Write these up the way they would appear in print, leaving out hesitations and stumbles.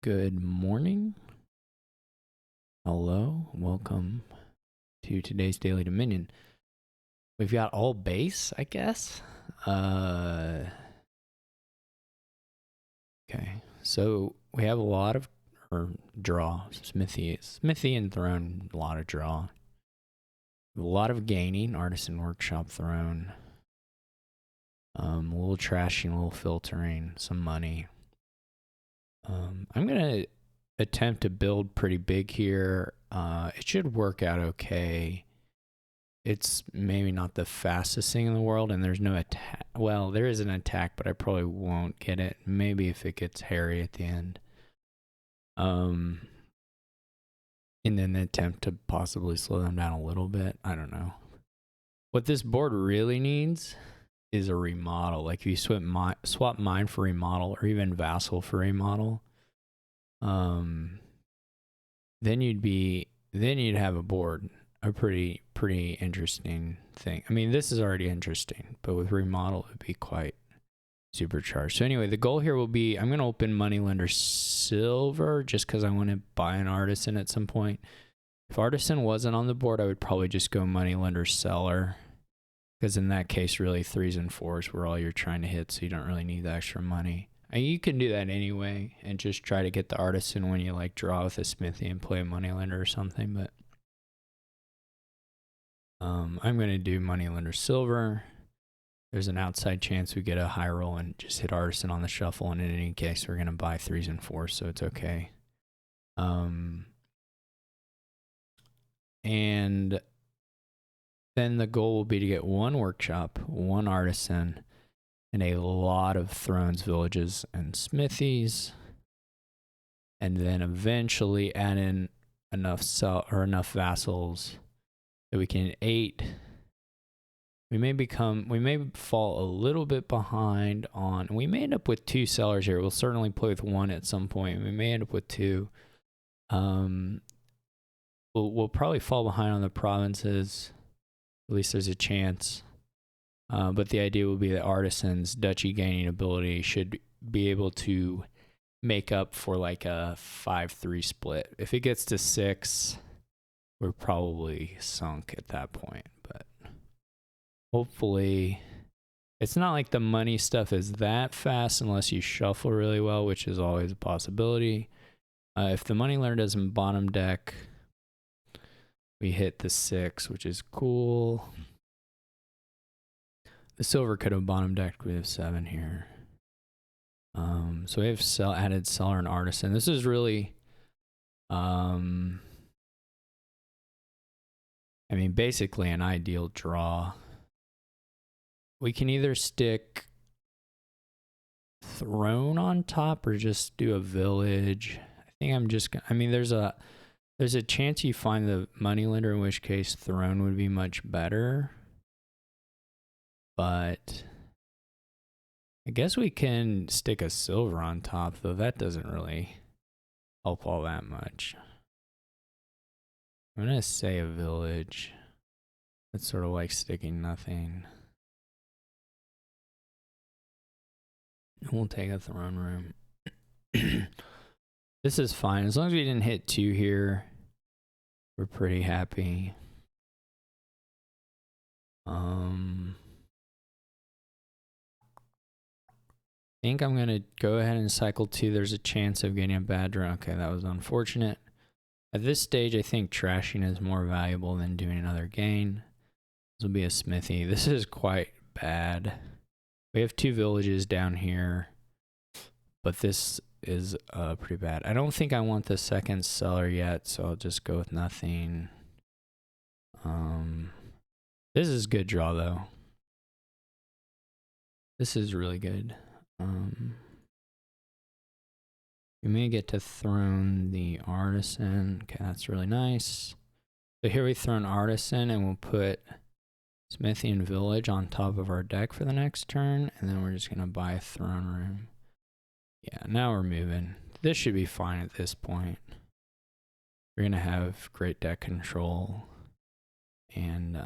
Good morning. Hello. Welcome to today's Daily Dominion. We've got all base, I guess. Okay. So we have a lot of draw. Smithy and Throne, a lot of draw. A lot of gaining, Artisan Workshop Throne. A little trashing, a little filtering, some money. I'm gonna attempt to build pretty big here. It should work out okay. It's maybe not the fastest thing in the world, and there's no attack. Well, there is an attack, but I probably won't get it. Maybe if it gets hairy at the end. And then attempt to possibly slow them down a little bit. I don't know. What this board really needs is a remodel. Like if you swap mine for remodel, or even Vassal for remodel, then you'd have a board, a pretty interesting thing. I mean, this is already interesting, but with remodel, it'd be quite supercharged. So anyway, the goal here will be, I'm going to open Moneylender Silver just because I want to buy an Artisan at some point. If Artisan wasn't on the board, I would probably just go Moneylender Seller, because in that case, really 3s and 4s were all you're trying to hit, so you don't really need the extra money. And you can do that anyway and just try to get the Artisan when you like draw with a Smithy and play a Moneylender or something. But I'm going to do Moneylender Silver. There's an outside chance we get a high roll and just hit Artisan on the shuffle. And in any case, we're going to buy 3s and 4s, so it's okay. And then the goal will be to get one Workshop, one Artisan, and a lot of Thrones, Villages, and Smithies. And then eventually add in enough Vassals that we can 8. We may fall a little bit behind on, we may end up with 2 sellers here. We'll certainly play with 1 at some point. We may end up with 2. We'll probably fall behind on the provinces. At least there's a chance. But the idea will be that Artisan's Duchy gaining ability should be able to make up for like a 5-3 split. If it gets to 6, we're probably sunk at that point. But hopefully, it's not like the money stuff is that fast unless you shuffle really well, which is always a possibility. If the Moneylender doesn't bottom deck, we hit the 6, which is cool. The Silver could have bottom decked. We have 7 here. So we have added Seller and Artisan. This is really, I mean, basically an ideal draw. We can either stick Throne on top or just do a Village. I think I'm just gonna, I mean, there's a chance you find the Moneylender, in which case Throne would be much better. But I guess we can stick a Silver on top, though that doesn't really help all that much. I'm going to say a Village. It's sort of like sticking nothing. We'll take a Throne Room. This is fine. As long as we didn't hit 2 here, we're pretty happy. I think I'm going to go ahead and cycle 2. There's a chance of getting a bad draw. Okay, that was unfortunate. At this stage, I think trashing is more valuable than doing another gain. This will be a Smithy. This is quite bad. We have 2 Villages down here, but this is pretty bad. I don't think I want the second Seller yet, so I'll just go with nothing. This is a good draw, though. This is really good. We may get to Throne the Artisan. Okay, that's really nice. So here we throw an Artisan, and we'll put Smithy and Village on top of our deck for the next turn, and then we're just going to buy a Throne Room. Yeah, now we're moving. This should be fine at this point. We're going to have great deck control, and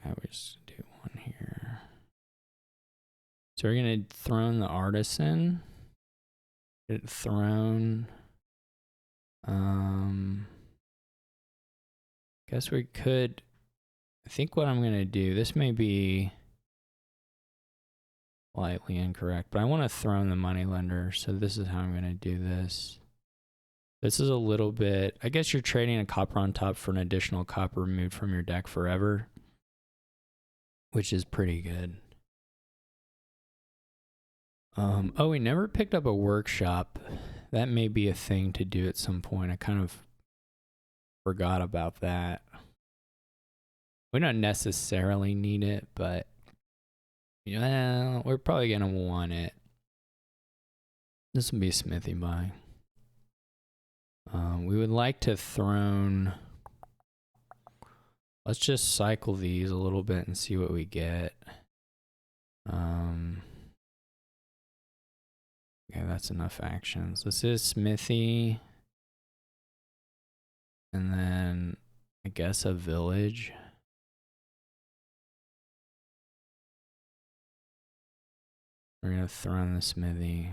I would just do 1 here. So we're gonna throne the artisan. Get it thrown. Guess we could. I think what I'm gonna do. This may be slightly incorrect, but I want to throne the moneylender. So this is how I'm gonna do this. This is a little bit. I guess you're trading a copper on top for an additional copper removed from your deck forever, which is pretty good. Oh, we never picked up a workshop. That may be a thing to do at some point. I kind of forgot about that. We don't necessarily need it, but yeah, we're probably gonna want it. This will be a smithy buy. We would like to throne. Let's just cycle these a little bit and see what we get. Okay, that's enough actions. This is smithy. And then I guess a village. We're gonna throne the smithy.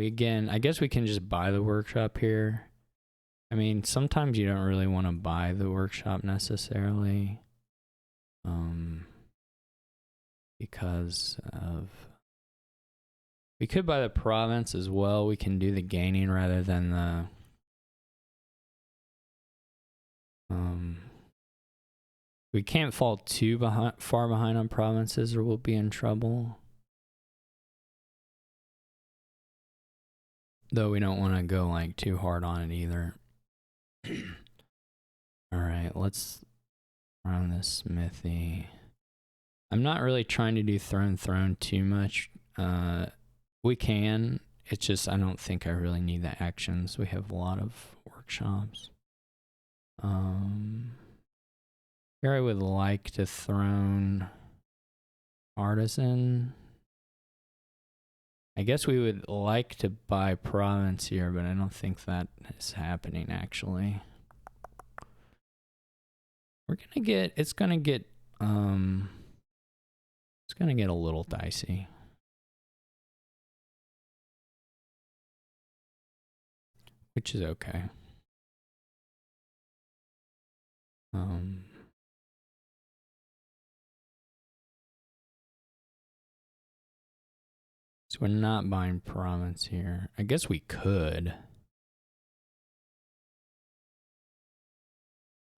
I guess we can just buy the workshop here. I mean, sometimes you don't really want to buy the workshop necessarily. Because of... We could buy the province as well. We can do the gaining rather than the... We can't fall too far behind on provinces or we'll be in trouble. Though we don't want to go like too hard on it either. Alright, let's run this smithy. I'm not really trying to do throne too much. We can. It's just I don't think I really need the actions. We have a lot of workshops. Here I would like to throne artisan. I guess we would like to buy province here, but I don't think that is happening actually. We're gonna get, it's gonna get a little dicey. Which is okay. So we're not buying province here. I guess we could.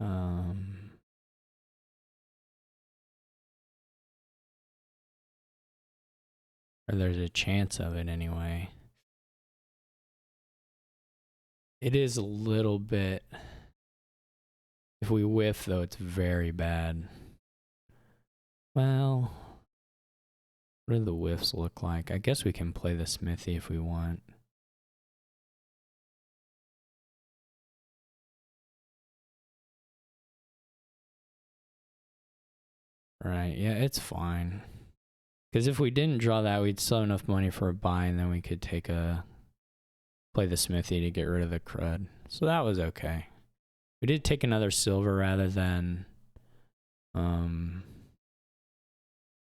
Or there's a chance of it anyway. It is a little bit... If we whiff though, it's very bad. Well... What do the whiffs look like? I guess we can play the smithy if we want. Right, yeah, it's fine. Because if we didn't draw that, we'd still have enough money for a buy, and then we could take play the smithy to get rid of the crud. So that was okay. We did take another silver rather than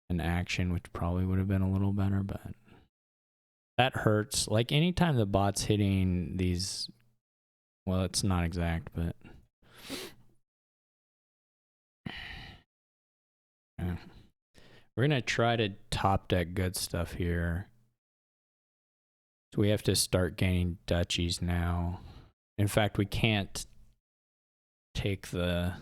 an action, which probably would have been a little better, but that hurts. Like anytime the bot's hitting these, well, it's not exact, but yeah. We're gonna try to top deck good stuff here. So we have to start gaining duchies now. In fact, we can't take the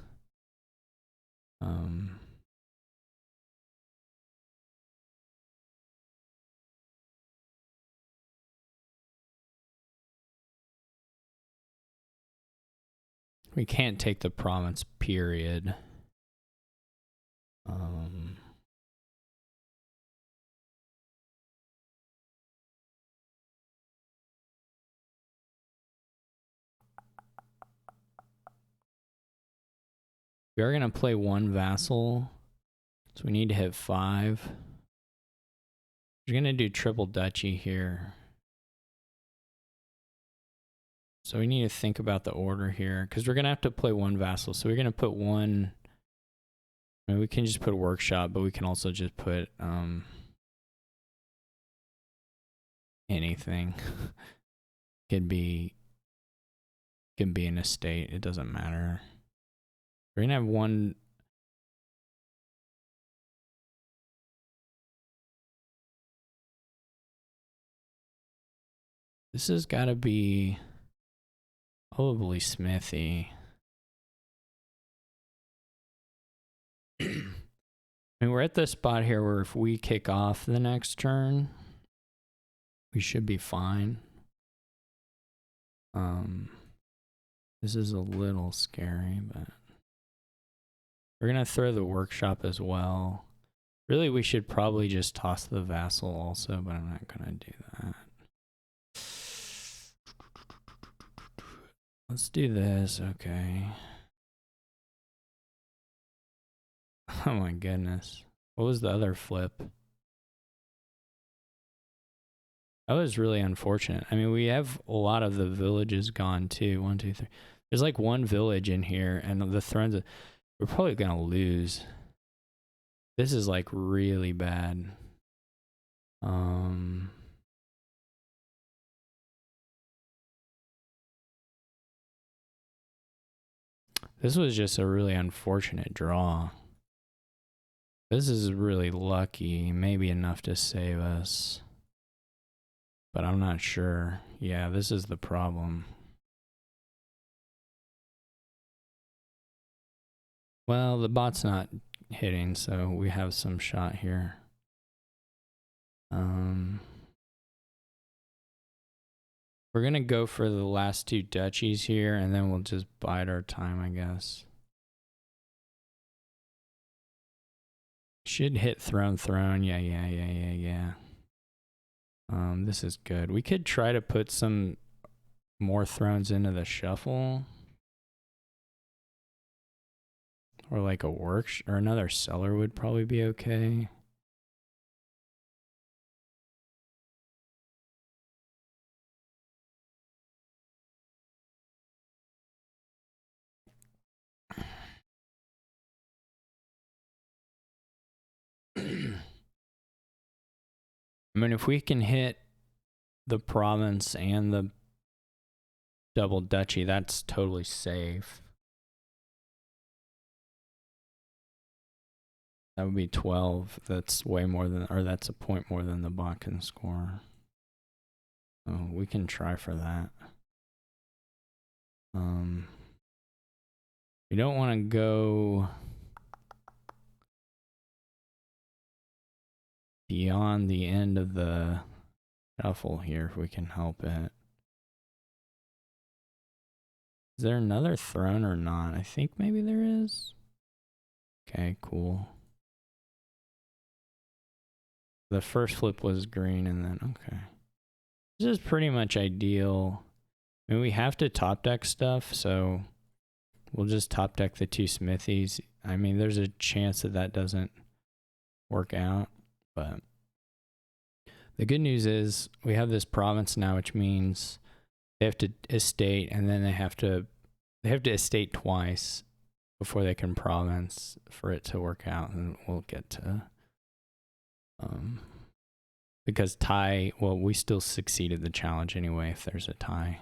we can't take the province, period. We are going to play one vassal, so we need to hit 5. We're going to do triple duchy here. So we need to think about the order here, because we're going to have to play one vassal. So we're going to put one... I mean, we can just put workshop, but we can also just put anything. Could be an estate. It doesn't matter. We're gonna have one. This has got to be probably Smithy. I mean, we're at the spot here where if we kick off the next turn, we should be fine. This is a little scary, but we're gonna throw the workshop as well. Really, we should probably just toss the vassal also, but I'm not gonna do that. Let's do this, okay. Oh my goodness. What was the other flip? That was really unfortunate. I mean, we have a lot of the villages gone too. 1, 2, 3. There's like one village in here, and the thrones, we're probably gonna lose. This is like really bad. This was just a really unfortunate draw. This is really lucky, maybe enough to save us. But I'm not sure. Yeah, this is the problem. Well, the bot's not hitting, so we have some shot here. We're gonna go for the last 2 duchies here, and then we'll just bide our time, I guess. Should hit throne. Yeah. This is good. We could try to put some more thrones into the shuffle. Or like a or another cellar would probably be okay. I mean, if we can hit the province and the double duchy, that's totally safe. That would be 12. That's way more than, or that's a point more than the bot can score. Oh, we can try for that. We don't want to go beyond the end of the shuffle here if we can help it. Is there another throne or not? I think maybe there is. Okay, cool. The first flip was green and then, okay. This is pretty much ideal. I mean, we have to top deck stuff, so we'll just top deck the 2 smithies. I mean, there's a chance that that doesn't work out, but the good news is we have this province now, which means they have to estate, and then they have to estate twice before they can province for it to work out, and we'll get to because tie, well, we still succeeded the challenge anyway if there's a tie.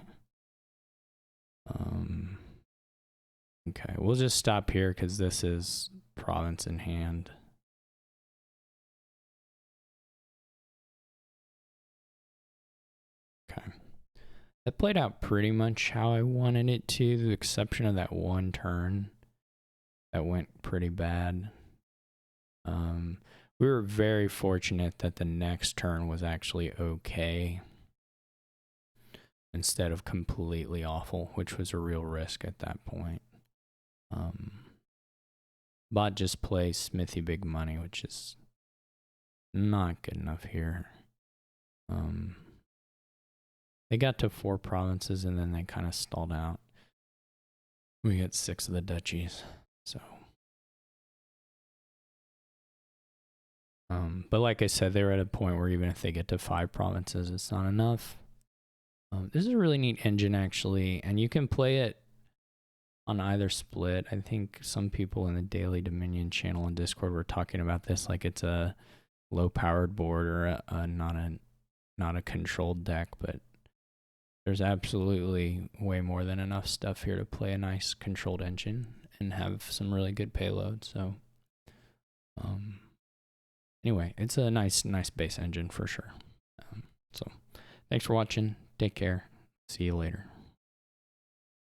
Okay, we'll just stop here because this is province in hand. Okay. That played out pretty much how I wanted it to, the exception of that one turn that went pretty bad. We were very fortunate that the next turn was actually okay instead of completely awful, which was a real risk at that point. Bot just plays Smithy big money, which is not good enough here. They got to 4 provinces and then they kind of stalled out. We get 6 of the duchies, so. But like I said, they're at a point where even if they get to 5 provinces, it's not enough. This is a really neat engine, actually, and you can play it on either split. I think some people in the Daily Dominion channel and Discord were talking about this like it's a low powered board or not a controlled deck, but there's absolutely way more than enough stuff here to play a nice controlled engine and have some really good payload. So anyway, it's a nice base engine for sure. So thanks for watching. Take care. See you later.